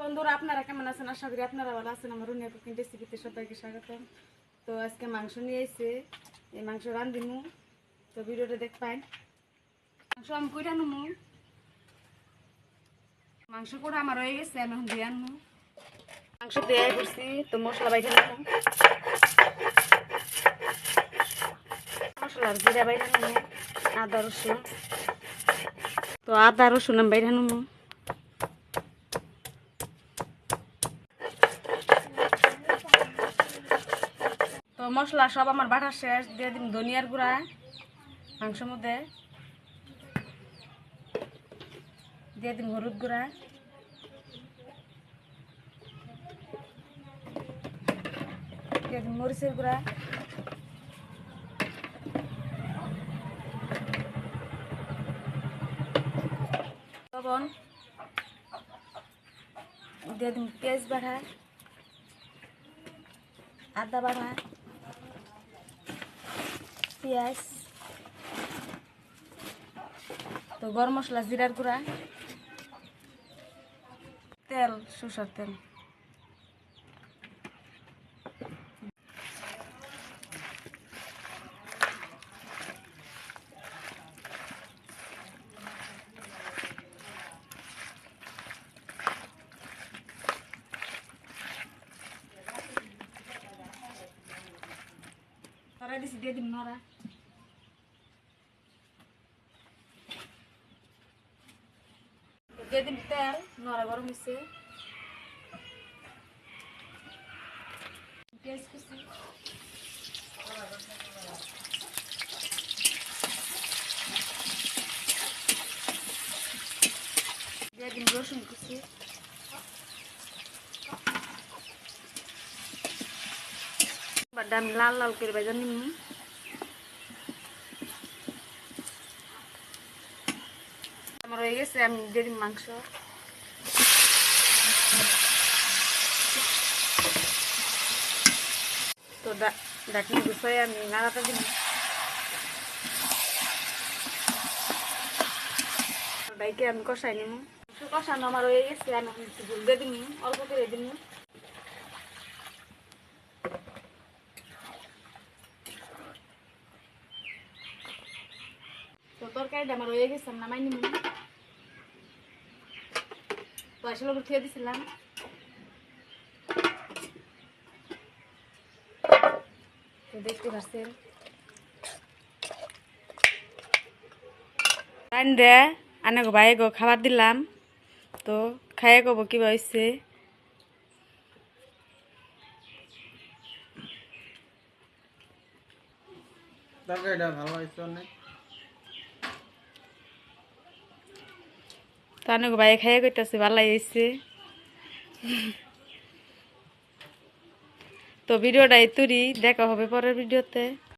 বন্ধুরা আপনারা কেমন আছেন? আশা করি আপনারা ভালো আছেন। আমার রুনিয়া কুকিং রেসিপিতে সবাইকে স্বাগতম। তো আজকে মাংস নিয়ে এসে এই মাংস রান্ধিমু, তো ভিডিওটা দেখবেন। মাংস আমি কইরা নেবো, মাংস করে আমার হয়ে গেছে, আমি এখন দিয়ে আনবো। মাংস দিয়ে করছি, তো মশলা বাইরে নেবো, মশলার জিরা বাইরে নেবো, আদা রসুন। তো আদা রসুন আমি বাইরে নেবো। তো মশলা সব আমার বাটা শেষ, দিয়ে দিন ধনিয়ার গুঁড়া মাংসের মধ্যে, দিয়ে দিন হলুদ গুঁড়া, দিয়ে দিন মরিচের গুঁড়া, লবণ, দিয়ে দিন পেঁয়াজ বাটা, আদা বাটা, পেঁয়াজ, তো গরম মশলা, জিরার গুঁড়া, তেল, সরষের তেল। নড়া দিছি, দিয়ে দিন নড়া, দিয়ে দিন তেল, নড়া গরম হয়েছে, পেঁয়াজ কুচি, দিয়ে দিন রসুন কুচি, বাটা আমি লাল লাল করে ভেজে নিব। আমার হয়ে গেছে, আমি দিয়ে দিন মাংস, তো ডাকনি গুছাই আমি নাড়াটা দিব, ডাইকে আমি কষাই নিব। কষানো আমার হয়ে গেছে, আমি একটু ঝুল দিয়ে দিন, অল্প করে দিন। তো তরকারিটা আমার হয়ে গেছে, নামাই নিব। তো আসলে উপর খেয়ে দিছিলাম, তো দেখতে পাচ্ছেন দে আনে গো ভাই গো খাবার দিলাম, তো খাইয়ে কব কি হয়েছে। তরকারিটা ভালো হয়েছে অনেক। তো আনে গো ভাই খাইয়ে কইতাছে ভালো হয়েছে। তো ভিডিওটা এই তুরি দেখা হবে পরের ভিডিওতে।